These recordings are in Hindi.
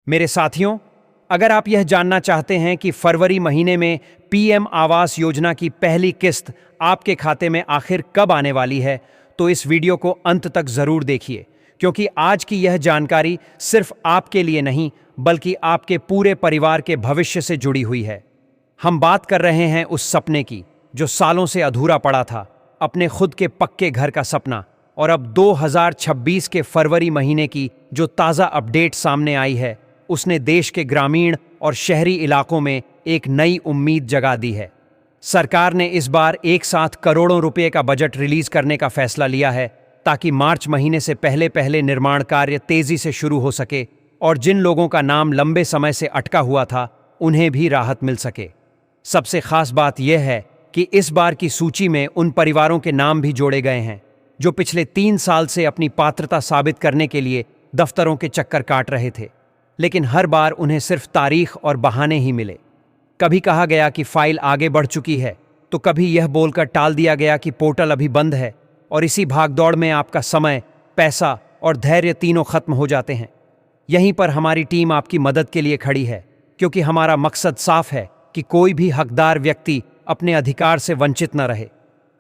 मेरे साथियों, अगर आप यह जानना चाहते हैं कि फरवरी महीने में पीएम आवास योजना की पहली किस्त आपके खाते में आखिर कब आने वाली है, तो इस वीडियो को अंत तक जरूर देखिए, क्योंकि आज की यह जानकारी सिर्फ आपके लिए नहीं, बल्कि आपके पूरे परिवार के भविष्य से जुड़ी हुई है। हम बात कर रहे हैं उस सपने की जो सालों से अधूरा पड़ा था, अपने खुद के पक्के घर का सपना। और अब 2026 के फरवरी महीने की जो ताज़ा अपडेट सामने आई है, उसने देश के ग्रामीण और शहरी इलाकों में एक नई उम्मीद जगा दी है। सरकार ने इस बार एक साथ करोड़ों रुपए का बजट रिलीज करने का फैसला लिया है, ताकि मार्च महीने से पहले पहले निर्माण कार्य तेजी से शुरू हो सके और जिन लोगों का नाम लंबे समय से अटका हुआ था, उन्हें भी राहत मिल सके। सबसे खास बात यह है कि इस बार की सूची में उन परिवारों के नाम भी जोड़े गए हैं जो पिछले 3 साल से अपनी पात्रता साबित करने के लिए दफ्तरों के चक्कर काट रहे थे, लेकिन हर बार उन्हें सिर्फ तारीख और बहाने ही मिले। कभी कहा गया कि फाइल आगे बढ़ चुकी है, तो कभी यह बोलकर टाल दिया गया कि पोर्टल अभी बंद है, और इसी भागदौड़ में आपका समय, पैसा और धैर्य तीनों खत्म हो जाते हैं। यहीं पर हमारी टीम आपकी मदद के लिए खड़ी है, क्योंकि हमारा मकसद साफ है कि कोई भी हकदार व्यक्ति अपने अधिकार से वंचित न रहे।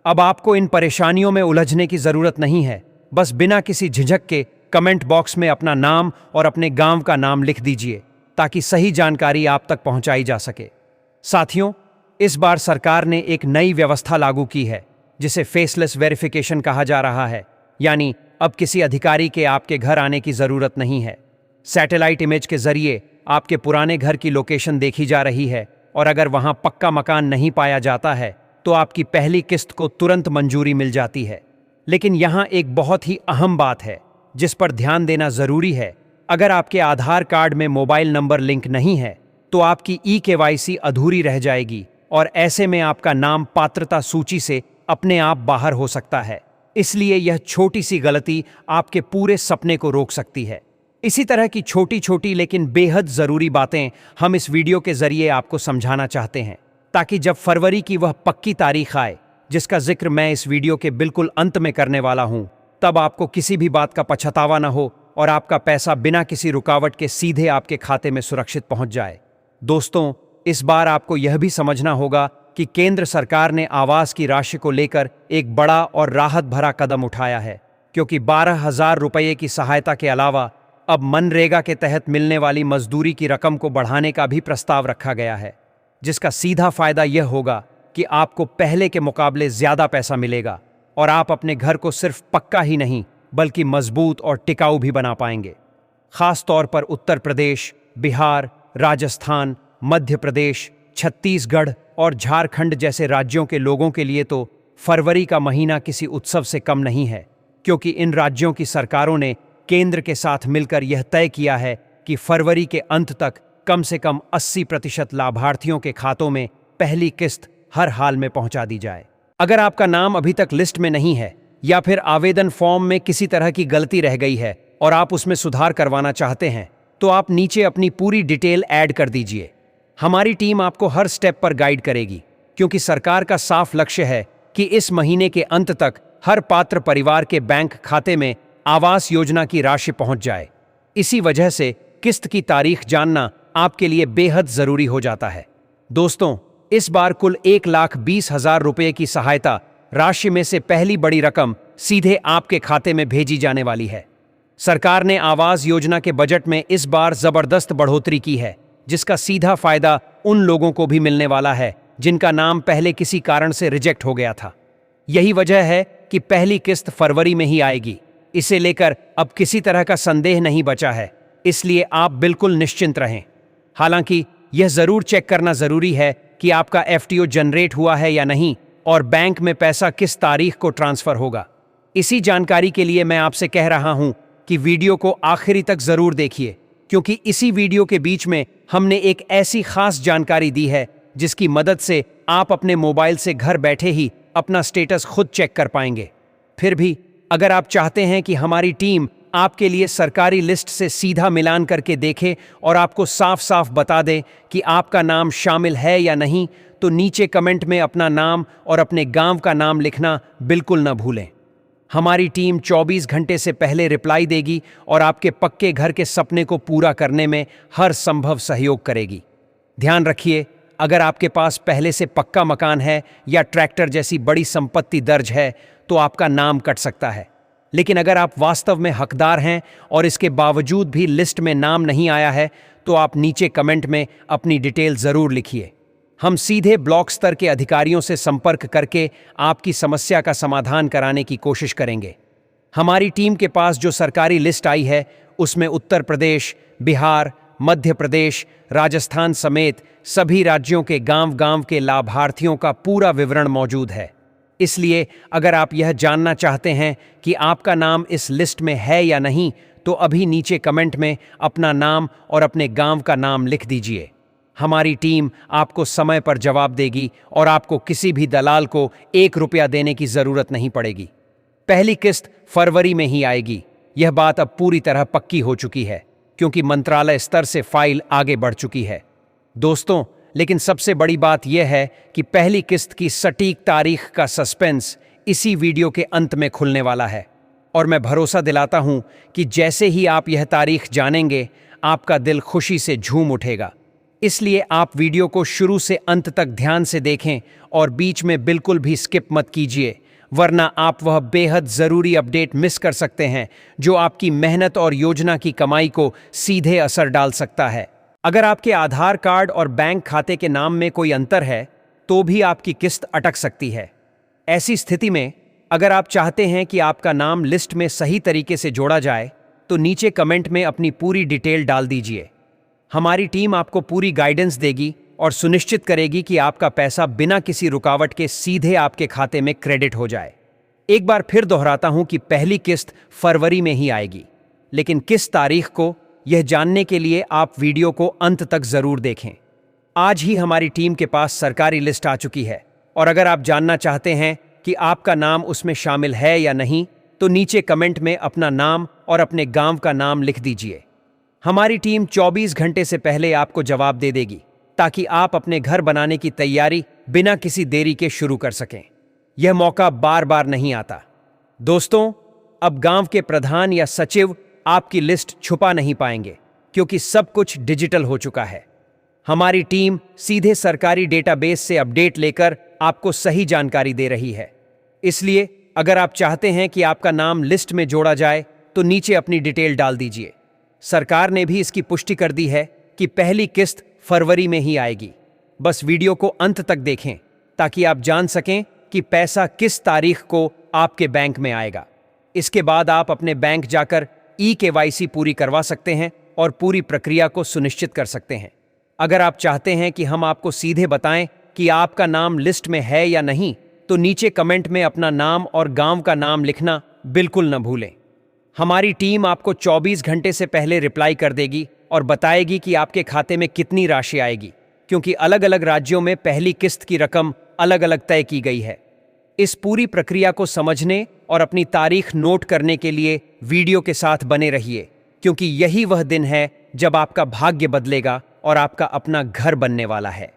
अब आपको इन परेशानियों में उलझने की जरूरत नहीं है। बस बिना किसी झिझक के कमेंट बॉक्स में अपना नाम और अपने गांव का नाम लिख दीजिए, ताकि सही जानकारी आप तक पहुंचाई जा सके। साथियों, इस बार सरकार ने एक नई व्यवस्था लागू की है, जिसे फेसलेस वेरिफिकेशन कहा जा रहा है। यानी अब किसी अधिकारी के आपके घर आने की जरूरत नहीं है। सैटेलाइट इमेज के जरिए आपके पुराने घर की लोकेशन देखी जा रही है, और अगर वहां पक्का मकान नहीं पाया जाता है, तो आपकी पहली किस्त को तुरंत मंजूरी मिल जाती है। लेकिन यहां एक बहुत ही अहम बात है जिस पर ध्यान देना जरूरी है। अगर आपके आधार कार्ड में मोबाइल नंबर लिंक नहीं है, तो आपकी ई-केवाईसी अधूरी रह जाएगी, और ऐसे में आपका नाम पात्रता सूची से अपने आप बाहर हो सकता है। इसलिए यह छोटी सी गलती आपके पूरे सपने को रोक सकती है। इसी तरह की छोटी छोटी लेकिन बेहद जरूरी बातें हम इस वीडियो के जरिए आपको समझाना चाहते हैं, ताकि जब फरवरी की वह पक्की तारीख आए, जिसका जिक्र मैं इस वीडियो के बिल्कुल अंत में करने वाला हूं, तब आपको किसी भी बात का पछतावा न हो और आपका पैसा बिना किसी रुकावट के सीधे आपके खाते में सुरक्षित पहुंच जाए। दोस्तों, इस बार आपको यह भी समझना होगा कि केंद्र सरकार ने आवास की राशि को लेकर एक बड़ा और राहत भरा कदम उठाया है, क्योंकि 12,000 रुपये की सहायता के अलावा अब मनरेगा के तहत मिलने वाली मजदूरी की रकम को बढ़ाने का भी प्रस्ताव रखा गया है, जिसका सीधा फायदा यह होगा कि आपको पहले के मुकाबले ज्यादा पैसा मिलेगा, और आप अपने घर को सिर्फ पक्का ही नहीं बल्कि मजबूत और टिकाऊ भी बना पाएंगे। खास तौर पर उत्तर प्रदेश, बिहार, राजस्थान, मध्य प्रदेश, छत्तीसगढ़ और झारखंड जैसे राज्यों के लोगों के लिए तो फरवरी का महीना किसी उत्सव से कम नहीं है, क्योंकि इन राज्यों की सरकारों ने केंद्र के साथ मिलकर यह तय किया है कि फरवरी के अंत तक कम से कम 80% लाभार्थियों के खातों में पहली किस्त हर हाल में पहुंचा दी जाए। अगर आपका नाम अभी तक लिस्ट में नहीं है, या फिर आवेदन फॉर्म में किसी तरह की गलती रह गई है और आप उसमें सुधार करवाना चाहते हैं, तो आप नीचे अपनी पूरी डिटेल ऐड कर दीजिए। हमारी टीम आपको हर स्टेप पर गाइड करेगी, क्योंकि सरकार का साफ लक्ष्य है कि इस महीने के अंत तक हर पात्र परिवार के बैंक खाते में आवास योजना की राशि पहुंच जाए। इसी वजह से किस्त की तारीख जानना आपके लिए बेहद जरूरी हो जाता है। दोस्तों, इस बार कुल 1,20,000 रुपये की सहायता राशि में से पहली बड़ी रकम सीधे आपके खाते में भेजी जाने वाली है। सरकार ने आवास योजना के बजट में इस बार जबरदस्त बढ़ोतरी की है, जिसका सीधा फायदा उन लोगों को भी मिलने वाला है जिनका नाम पहले किसी कारण से रिजेक्ट हो गया था। यही वजह है कि पहली किस्त फरवरी में ही आएगी। इसे लेकर अब किसी तरह का संदेह नहीं बचा है, इसलिए आप बिल्कुल निश्चिंत रहें। हालांकि यह जरूर चेक करना जरूरी है कि आपका एफटीओ जनरेट हुआ है या नहीं, और बैंक में पैसा किस तारीख को ट्रांसफर होगा। इसी जानकारी के लिए मैं आपसे कह रहा हूं कि वीडियो को आखिरी तक जरूर देखिए, क्योंकि इसी वीडियो के बीच में हमने एक ऐसी खास जानकारी दी है जिसकी मदद से आप अपने मोबाइल से घर बैठे ही अपना स्टेटस खुद चेक कर पाएंगे। फिर भी अगर आप चाहते हैं कि हमारी टीम आपके लिए सरकारी लिस्ट से सीधा मिलान करके देखे और आपको साफ साफ बता दे कि आपका नाम शामिल है या नहीं, तो नीचे कमेंट में अपना नाम और अपने गांव का नाम लिखना बिल्कुल न भूलें। हमारी टीम 24 घंटे से पहले रिप्लाई देगी और आपके पक्के घर के सपने को पूरा करने में हर संभव सहयोग करेगी। ध्यान रखिए, अगर आपके पास पहले से पक्का मकान है या ट्रैक्टर जैसी बड़ी संपत्ति दर्ज है तो आपका नाम कट सकता है। लेकिन अगर आप वास्तव में हकदार हैं और इसके बावजूद भी लिस्ट में नाम नहीं आया है तो आप नीचे कमेंट में अपनी डिटेल ज़रूर लिखिए। हम सीधे ब्लॉक स्तर के अधिकारियों से संपर्क करके आपकी समस्या का समाधान कराने की कोशिश करेंगे। हमारी टीम के पास जो सरकारी लिस्ट आई है उसमें उत्तर प्रदेश, बिहार, मध्य प्रदेश, राजस्थान समेत सभी राज्यों के गांव-गांव के लाभार्थियों का पूरा विवरण मौजूद है। इसलिए अगर आप यह जानना चाहते हैं कि आपका नाम इस लिस्ट में है या नहीं तो अभी नीचे कमेंट में अपना नाम और अपने गांव का नाम लिख दीजिए। हमारी टीम आपको समय पर जवाब देगी और आपको किसी भी दलाल को 1 रुपया देने की जरूरत नहीं पड़ेगी। पहली किस्त फरवरी में ही आएगी। यह बात अब पूरी तरह पक्की हो चुकी है क्योंकि मंत्रालय स्तर से फाइल आगे बढ़ चुकी है। दोस्तों, लेकिन सबसे बड़ी बात यह है कि पहली किस्त की सटीक तारीख का सस्पेंस इसी वीडियो के अंत में खुलने वाला है और मैं भरोसा दिलाता हूं कि जैसे ही आप यह तारीख जानेंगे आपका दिल खुशी से झूम उठेगा। इसलिए आप वीडियो को शुरू से अंत तक ध्यान से देखें और बीच में बिल्कुल भी स्किप मत कीजिए, वरना आप वह बेहद ज़रूरी अपडेट मिस कर सकते हैं जो आपकी मेहनत और योजना की कमाई को सीधे असर डाल सकता है। अगर आपके आधार कार्ड और बैंक खाते के नाम में कोई अंतर है तो भी आपकी किस्त अटक सकती है। ऐसी स्थिति में अगर आप चाहते हैं कि आपका नाम लिस्ट में सही तरीके से जोड़ा जाए तो नीचे कमेंट में अपनी पूरी डिटेल डाल दीजिए। हमारी टीम आपको पूरी गाइडेंस देगी और सुनिश्चित करेगी कि आपका पैसा बिना किसी रुकावट के सीधे आपके खाते में क्रेडिट हो जाए। एक बार फिर दोहराता हूं कि पहली किस्त फरवरी में ही आएगी, लेकिन किस तारीख को, यह जानने के लिए आप वीडियो को अंत तक जरूर देखें। आज ही हमारी टीम के पास सरकारी लिस्ट आ चुकी है और अगर आप जानना चाहते हैं कि आपका नाम उसमें शामिल है या नहीं तो नीचे कमेंट में अपना नाम और अपने गांव का नाम लिख दीजिए। हमारी टीम 24 घंटे से पहले आपको जवाब दे देगी ताकि आप अपने घर बनाने की तैयारी बिना किसी देरी के शुरू कर सकें। यह मौका बार बार नहीं आता। दोस्तों, अब गांव के प्रधान या सचिव आपकी लिस्ट छुपा नहीं पाएंगे क्योंकि सब कुछ डिजिटल हो चुका है। हमारी टीम सीधे सरकारी डेटाबेस से अपडेट लेकर आपको सही जानकारी दे रही है। इसलिए अगर आप चाहते हैं कि आपका नाम लिस्ट में जोड़ा जाए तो नीचे अपनी डिटेल डाल दीजिए। सरकार ने भी इसकी पुष्टि कर दी है कि पहली किस्त फरवरी में ही आएगी। बस वीडियो को अंत तक देखें ताकि आप जान सकें कि पैसा किस तारीख को आपके बैंक में आएगा। इसके बाद आप अपने बैंक जाकर KYC पूरी करवा सकते हैं और पूरी प्रक्रिया को सुनिश्चित कर सकते हैं। अगर आप चाहते हैं कि हम आपको सीधे बताएं कि आपका नाम लिस्ट में है या नहीं तो नीचे कमेंट में अपना नाम और गांव का नाम लिखना बिल्कुल न भूलें। हमारी टीम आपको 24 घंटे से पहले रिप्लाई कर देगी और बताएगी कि आपके खाते में कितनी राशि आएगी, क्योंकि अलग अलग राज्यों में पहली किस्त की रकम अलग अलग तय की गई है। इस पूरी प्रक्रिया को समझने और अपनी तारीख नोट करने के लिए वीडियो के साथ बने रहिए, क्योंकि यही वह दिन है जब आपका भाग्य बदलेगा और आपका अपना घर बनने वाला है।